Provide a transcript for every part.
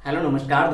Hello नमस्कार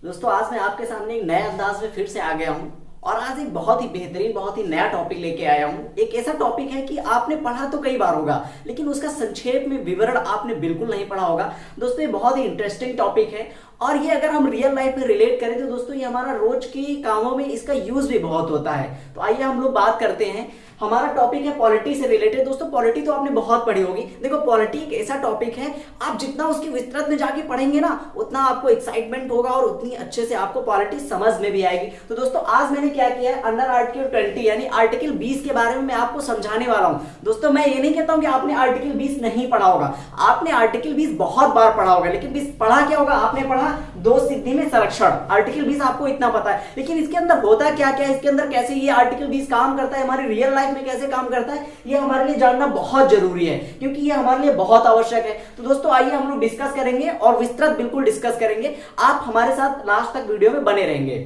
दोस्तों आज मैं आपके सामने एक नए अंदाज में फिर से आ गया हूँ और आज एक बहुत ही बेहतरीन बहुत ही नया टॉपिक लेके आया हूँ। एक ऐसा टॉपिक है कि आपने पढ़ा तो कई बार होगा लेकिन उसका संक्षेप में विवरण आपने बिल्कुल नहीं पढ़ा होगा। दोस्तों ये बहुत ही इंटरेस्टिंग टॉपिक है और ये अगर हम रियल लाइफ में रिलेट करें तो दोस्तों ये हमारा रोज की कामों में इसका यूज भी बहुत होता है। तो आइए हम लोग बात करते हैं। हमारा टॉपिक है पॉलिटी से रिलेटेड। दोस्तों पॉलिटी तो आपने बहुत पढ़ी होगी। देखो पॉलिटी एक ऐसा टॉपिक है, आप जितना उसकी विस्तृत में जाके पढ़ेंगे ना उतना आपको एक्साइटमेंट होगा और उतनी अच्छे से आपको पॉलिटी समझ में भी आएगी। तो दोस्तों आज मैंने क्या किया है, अंडर आर्टिकल 20 यानी आर्टिकल 20 के बारे में मैं आपको समझाने वाला हूं। दोस्तों मैं ये नहीं कहता हूं कि आपने आर्टिकल 20 नहीं पढ़ा होगा, आपने आर्टिकल 20 बहुत बार पढ़ा होगा, लेकिन 20 पढ़ा क्या होगा, आपने पढ़ा दो सिद्धि में संरक्षण। आर्टिकल 20 आपको इतना पता है, लेकिन इसके अंदर होता क्या क्या, इसके अंदर कैसे ये आर्टिकल 20 काम करता है, हमारी रियल लाइफ में कैसे काम करता है, ये हमारे लिए जानना बहुत जरूरी है क्योंकि ये हमारे लिए बहुत आवश्यक है। तो दोस्तों आइए हम लोग डिस्कस करेंगे और विस्तृत बिल्कुल डिस्कस करेंगे। आप हमारे साथ लास्ट तक वीडियो में बने रहेंगे।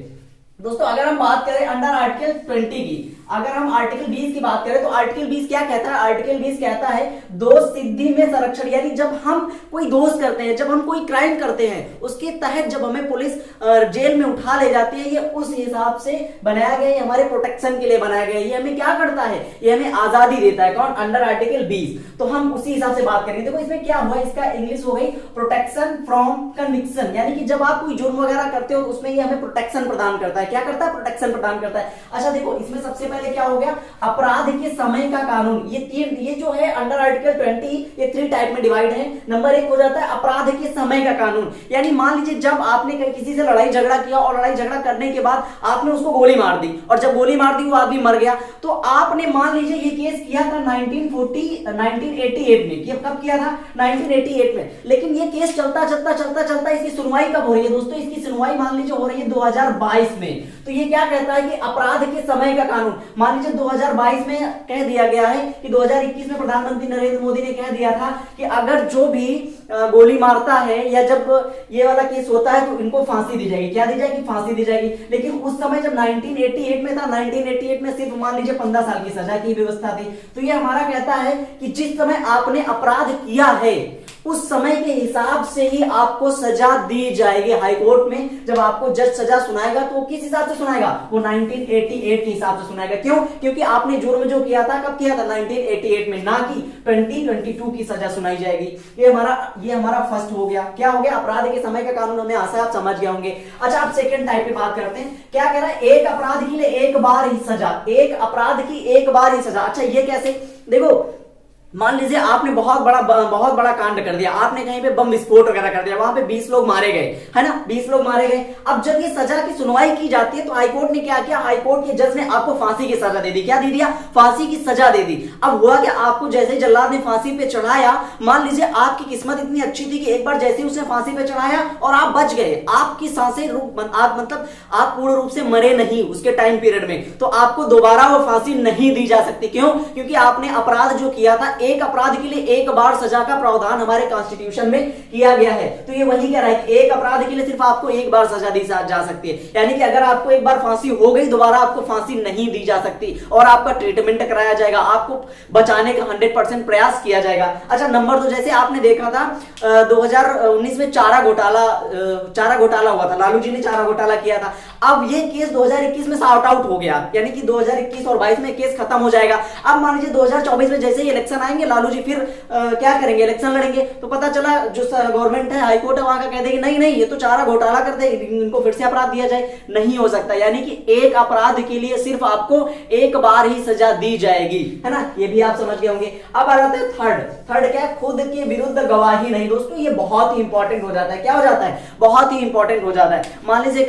दोस्तों अगर हम बात करें अंडर आर्टिकल 20 की, अगर हम आर्टिकल 20 की बात करें तो आर्टिकल 20 क्या कहता है, आर्टिकल 20 कहता है दोष सिद्धि में संरक्षण। यानी जब हम कोई दोष करते हैं, जब हम कोई क्राइम करते हैं, उसके तहत जब हमें पुलिस जेल में उठा ले जाती है, ये उस हिसाब से बनाया गया है, हमारे प्रोटेक्शन के लिए बनाया गया है। ये हमें क्या करता है, ये हमें आजादी देता है। कौन, अंडर आर्टिकल 20। तो हम उसी हिसाब से बात करेंगे। देखो इसमें क्या हुआ, इसका इंग्लिश हो गई प्रोटेक्शन फ्रॉम कन्विक्शन, यानी कि जब आप कोई जुर्म वगैरह करते हो उसमें ये हमें प्रोटेक्शन प्रदान करता है। क्या करता है, प्रोटेक्शन प्रदान करता है। अच्छा देखो इसमें सबसे पहले क्या हो गया, अपराध के समय का कानून। ये जो है अंडर आर्टिकल 20 ये 3 टाइप में डिवाइड है। नंबर 1 हो जाता है अपराध के समय का कानून, यानी मान लीजिए जब आपने किसी से लड़ाई झगड़ा किया और लड़ाई झगड़ा करने के बाद आपने उसको गोली मार दी और जब गोली मार दी वो आदमी मर गया, तो आपने मान लीजिए ये केस किया था 1988 में। कब किया था, 1988 में। लेकिन ये केस चलता इसकी सुनवाई कब हो रही है दोस्तों, इसकी सुनवाई मान लीजिए हो रही है 2022 में। तो ये क्या कहता है कि अपराध के समय का कानून, मान लीजिए 2022 में कह दिया गया है कि 2021 में प्रधानमंत्री नरेंद्र मोदी ने कह दिया था कि अगर जो भी गोली मारता है या जब ये वाला केस होता है तो इनको फांसी दी जाएगी। क्या दी जाएगी, फांसी दी जाएगी। लेकिन उस समय जब 1988 में था, 1988 में सिर्फ मान लीजिए 15 साल की सजा की व्यवस्था थी। तो ये हमारा कहता है कि जिस समय आपने अपराध किया है उस समय के हिसाब से ही आपको सजा दी जाएगी। हाईकोर्ट में जब आपको जज सजा सुनाएगा तो किस हिसाब से सुनाएगा, वो 1988 के हिसाब से सुनाएगा। क्यों, क्योंकि आपने जुर्म जो किया था कब किया था, 1988 में, ना कि 2022 की सजा सुनाई जाएगी। ये हमारा फर्स्ट हो गया। क्या हो गया, अपराध के समय का कानून। हमें आशा है आप समझ गए होंगे। अच्छा आप सेकंड टाइप पे बात करते हैं। क्या कह रहा है, एक अपराध के लिए एक बार ही सजा, एक अपराध की एक बार ही सजा। अच्छा ये कैसे, देखो मान लीजिए आपने बहुत बड़ा कांड कर दिया, आपने कहीं पे बम विस्फोट वगैरह कर दिया, वहां पे 20 लोग मारे गए, है ना, 20 लोग मारे गए। अब जब ये सजा की सुनवाई की जाती है तो हाईकोर्ट ने क्या किया, हाईकोर्ट के जज ने आपको फांसी की सजा दे दी। क्या दे दिया, फांसी की सजा दे दी। अब हुआ कि आपको जैसे जल्लाद ने फांसी पे चढ़ाया, मान लीजिए आपकी किस्मत इतनी अच्छी थी कि एक बार जैसे उसने फांसी पे चढ़ाया और आप बच गए, आपकी सांसें मतलब आप पूर्ण रूप से मरे नहीं उसके टाइम पीरियड में, तो आपको दोबारा वो फांसी नहीं दी जा सकती। क्यों, क्योंकि आपने अपराध जो किया था, एक अपराध के लिए एक बार सजा का प्रावधान हमारे कॉन्स्टिट्यूशन में किया गया है। तो ये वही कह रहा है कि एक अपराध के लिए सिर्फ आपको एक बार सजा दी जा सकती है, यानी कि अगर आपको एक बार फांसी हो गई दोबारा आपको फांसी नहीं दी जा सकती और आपका ट्रीटमेंट कराया जाएगा, आपको बचाने का 100% प्रयास किया जाएगा। अच्छा नंबर 2, जैसे आपने देखा था 2019 में चारा घोटाला हुआ था, लालू जी ने चारा घोटाला किया था। अब ये केस 2021 में सॉर्ट आउट हो गया, यानी कि 2021 और 22 में केस खत्म हो जाएगा। अब मान लीजिए 2024 में जैसे ही इलेक्शन आएंगे, लालू जी फिर क्या करेंगे, इलेक्शन लड़ेंगे, तो पता चला जो गवर्नमेंट है, हाईकोर्ट है, वहां का कह देगी नहीं ये तो चारा घोटाला कर दे, इनको फिर से अपराध दिया जाए। नहीं हो सकता, यानी कि एक अपराध के लिए सिर्फ आपको एक बार ही सजा दी जाएगी, है ना, ये भी आप समझ गए होंगे। अब आ जाता है थर्ड क्या है, खुद के विरुद्ध गवाही नहीं। दोस्तों ये बहुत ही इंपॉर्टेंट हो जाता है। क्या हो जाता है, बहुत ही इंपॉर्टेंट हो जाता है। मान लीजिए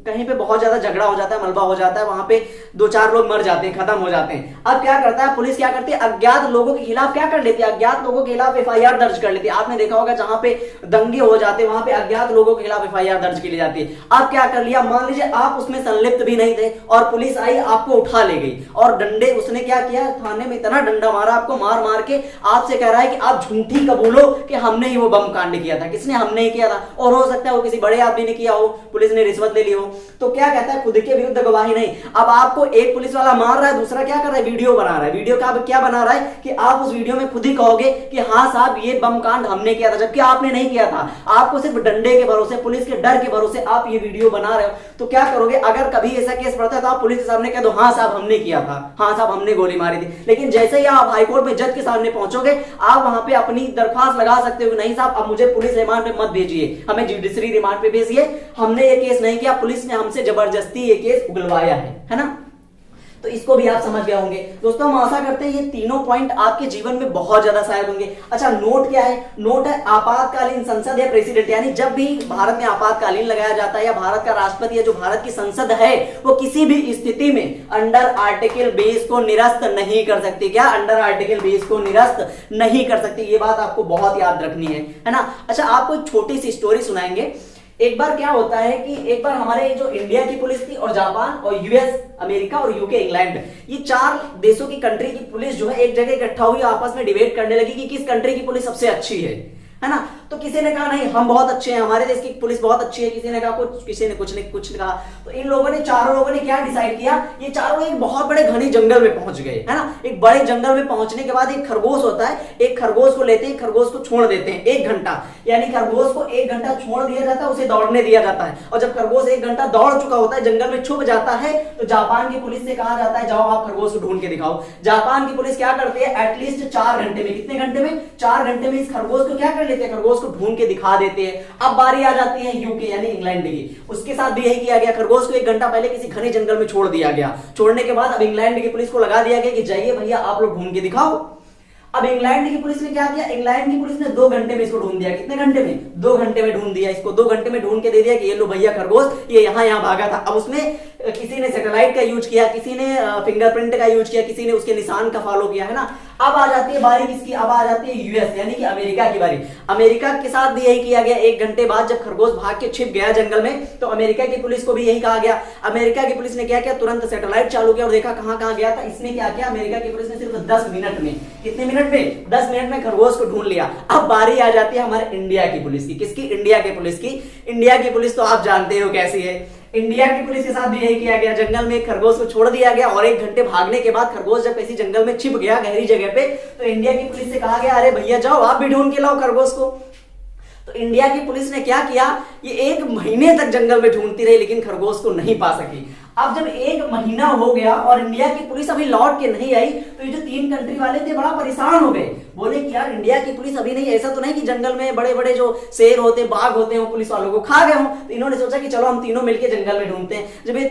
कहीं पे बहुत ज्यादा झगड़ा हो जाता है, मलबा हो जाता है, वहां पे 2-4 लोग मर जाते हैं, खत्म हो जाते हैं। अब क्या करता है पुलिस, क्या करती है, अज्ञात लोगों के खिलाफ क्या कर लेती है, अज्ञात लोगों के खिलाफ FIR दर्ज कर लेती है। आपने देखा होगा जहां पे दंगे हो जाते हैं वहां पे अज्ञात लोगों के खिलाफ FIR दर्ज की जाती है। अब क्या कर लिया, मान लीजिए आप उसमें संलिप्त भी नहीं थे और पुलिस आई आपको उठा ले गई और डंडे, उसने क्या किया, थाने में इतना डंडा मारा आपको, मार के आपसे कह रहा है कि आप झूठी कबूलो कि हमने ही वो बम कांड किया था। किसने, हमने ही किया था। और हो सकता है वो किसी बड़े आदमी ने किया हो, पुलिस ने रिश्वत रिश्वत ले ली हो, तो क्या कहता है खुद के विरुद्ध गवाही नहीं। अब आपको एक पुलिस वाला मार रहा है, दूसरा क्या कर रहा है, वीडियो बना रहा है। वीडियो का क्या बना रहा है कि आप उस वीडियो में खुद ही कहोगे कि हाँ साहब ये बम कांड हमने किया था, जबकि आपने नहीं किया था। आपको सिर्फ डंडे के भरोसे, पुलिस के डर के भरोसे आप ये वीडियो बना रहे हो। तो क्या करोगे, अगर कभी ऐसा केस पड़ता है तो आप पुलिस के सामने कह दो हाँ साहब हमने किया था, हाँ साहब हमने गोली मारी थी। लेकिन जैसे ही आप हाईकोर्ट में जज के सामने पहुंचोगे, आप वहां पे अपनी दरखास्त लगा सकते हो, नहीं साहब अब मुझे पुलिस रिमांड पे मत भेजिए, हमें जुडिशरी रिमांड पे भेजिए, हमने ये केस नहीं किया, पुलिस ने हमसे जबरदस्ती ये केस उगलवाया है ना। तो इसको भी आप समझ गए होंगे। दोस्तों हम आशा करते हैं ये तीनों पॉइंट आपके जीवन में बहुत ज्यादा सहायक होंगे। अच्छा, नोट क्या है, नोट है आपातकालीन संसद या प्रेसिडेंट, यानी जब भी भारत में आपातकालीन लगाया जाता है या भारत का राष्ट्रपति या जो भारत की संसद है वो किसी भी स्थिति में अंडर आर्टिकल 20 को निरस्त नहीं कर सकती। क्या, अंडर आर्टिकल 20 को निरस्त नहीं कर सकती, ये बात आपको बहुत याद रखनी है ना। अच्छा, आपको एक छोटी सी स्टोरी सुनाएंगे। एक बार क्या होता है कि एक बार हमारे जो इंडिया की पुलिस थी और जापान और यूएस, अमेरिका और यूके, इंग्लैंड, ये 4 देशों की कंट्री की पुलिस जो है एक जगह इकट्ठा हुई, आपस में डिबेट करने लगी कि किस कंट्री की पुलिस सबसे अच्छी है ना। तो किसी ने कहा नहीं हम बहुत अच्छे हैं, हमारे देश की पुलिस बहुत अच्छी है, किसी ने कहा कुछ, किसी ने कुछ कहा। तो इन लोगों ने, चारों लोगों ने क्या डिसाइड किया, ये चारों एक बहुत बड़े घने जंगल में पहुंच गए, है ना। एक बड़े जंगल में पहुंचने के बाद एक खरगोश होता है, एक खरगोश को लेते हैं, खरगोश को छोड़ देते हैं 1 घंटा, यानी खरगोश को 1 घंटा छोड़ दिया जाता है, उसे दौड़ने दिया जाता है। और जब खरगोश 1 घंटा दौड़ चुका होता है, जंगल में छुप जाता है, तो जापान की पुलिस से कहा जाता है जाओ आप खरगोश को ढूंढ के दिखाओ। जापान की पुलिस क्या करती है, एटलीस्ट 4 घंटे में, कितने घंटे में, 4 घंटे में इस खरगोश को क्या कर लेते हैं, खरगोश को ढूंढ के दिखा देते हैं। अब बारी आ जाती है यूके यानी इंग्लैंड की, उसके साथ भी यही किया गया, खरगोश को 1 घंटा पहले किसी घने जंगल में छोड़ दिया गया। छोड़ने के बाद अब इंग्लैंड की पुलिस को लगा दिया गया कि जाइए भैया आप लोग ढूंढ के दिखाओ। अब इंग्लैंड की पुलिस ने क्या किया, इंग्लैंड की पुलिस ने 2 घंटे में इसको ढूंढ दिया। कितने घंटे में, 2 घंटे में ढूंढ दिया इसको, 2 घंटे में ढूंढ के दे दिया कि ये लो भैया खरगोश, ये यहाँ भागा था। अब उसमें किसी ने सैटेलाइट का यूज किया, किसी ने फिंगरप्रिंट का यूज किया, किसी ने उसके निशान का फॉलो किया, है ना। अब आ जाती है बारी किसकी, अब आ जाती है यूएस यानी कि अमेरिका की बारी। अमेरिका के साथ भी यही किया गया। 1 घंटे बाद जब खरगोश भाग के छिप गया जंगल में, तो अमेरिका की पुलिस को भी यही कहा गया। अमेरिका की पुलिस ने क्या किया, तुरंत सैटेलाइट चालू किया और देखा कहां कहां गया था। इसने क्या किया, अमेरिका की पुलिस ने सिर्फ 10 मिनट में, कितने मिनट में, 10 मिनट में खरगोश को ढूंढ लिया। अब बारी आ जाती है हमारे इंडिया की पुलिस की। किसकी, इंडिया की पुलिस की। इंडिया की पुलिस तो आप जानते हो कैसी है। इंडिया की पुलिस के साथ भी यही किया गया, जंगल में खरगोश को छोड़ दिया गया और 1 घंटे भागने के बाद खरगोश जब किसी जंगल में छिप गया गहरी जगह पे, तो इंडिया की पुलिस से कहा गया अरे भैया जाओ आप भी ढूंढ के लाओ खरगोश को। तो इंडिया की पुलिस ने क्या किया, ये 1 महीने तक जंगल में ढूंढती रही लेकिन खरगोश को नहीं पा सकी। अब जब 1 महीना हो गया और इंडिया की पुलिस अभी लौट के नहीं आई, तो ये जो 3 कंट्री वाले थे बड़ा परेशान हो गए। बोले कि यार इंडिया की पुलिस अभी नहीं, ऐसा तो नहीं कि जंगल में बड़े बड़े जो शेर होते हैं, बाघ होते हैं, वो पुलिस वालों को खा गए हों। तो इन्होंने सोचा कि चलो हम तीनों मिलकर जंगल में ढूंढते हैं। जब ये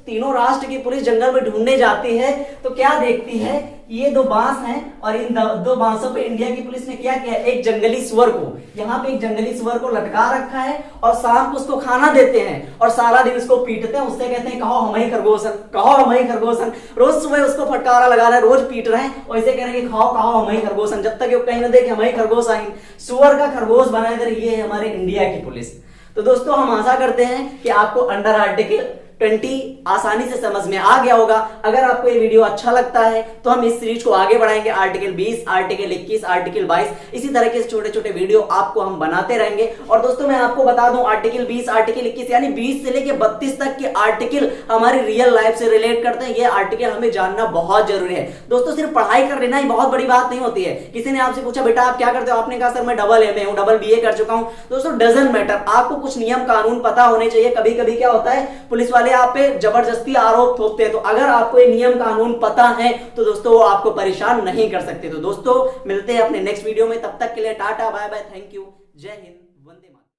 तीनों राष्ट्र की पुलिस जंगल में ढूंढने जाती है तो क्या देखती है, ये 2 बांस हैं और इन 2 बांसों पे इंडिया की पुलिस ने क्या किया, एक जंगली सुअर को, यहाँ पे एक जंगली सुअर को लटका रखा है और शाम को उसको खाना देते हैं और सारा दिन उसको पीटते हैं। उससे कहते हैं कहो हमारी खरगोशन, कहो हमारी खरगोशन। रोज सुबह उसको फटकारा लगा रहे हैं, रोज पीट रहे हैं और ऐसे कह रहे हैं खाओ कहो हमारी खरगोशन, जब तक कहीं ना देखे हमारी खरगोश आई। सुअर का खरगोश बनाए दे रही है हमारे इंडिया की पुलिस। तो दोस्तों हम आशा करते हैं कि आपको अंडर आर्टिकल 20 आसानी से समझ में आ गया होगा। अगर आपको ये वीडियो अच्छा लगता है तो हम इस सीरीज को आगे बढ़ाएंगे। आर्टिकल 20, आर्टिकल 21, आर्टिकल 22, इसी तरह के छोटे छोटे वीडियो आपको हम बनाते रहेंगे। और दोस्तों मैं आपको बता दूं, आर्टिकल 20, आर्टिकल 21 यानी 20 से लेके 32 तक के आर्टिकल हमारी रियल लाइफ से रिलेट करते हैं। ये आर्टिकल हमें जानना बहुत जरूरी है। दोस्तों सिर्फ पढ़ाई कर लेना ही बहुत बड़ी बात नहीं होती है। किसी ने आपसे पूछा बेटा आप क्या करते हो, आपने कहा सर मैं डबल MA हूं, डबल BA कर चुका हूं। दोस्तों डजंट मैटर, आपको कुछ नियम कानून पता होने चाहिए। कभी कभी क्या होता है, पुलिस वाले आप पे जबरदस्ती आरोप थोपते हैं, तो अगर आपको ये नियम कानून पता है तो दोस्तों वो आपको परेशान नहीं कर सकते। तो दोस्तों मिलते हैं अपने नेक्स्ट वीडियो में, तब तक के लिए tata bye bye, thank you, जय हिंद, वंदे मातरम।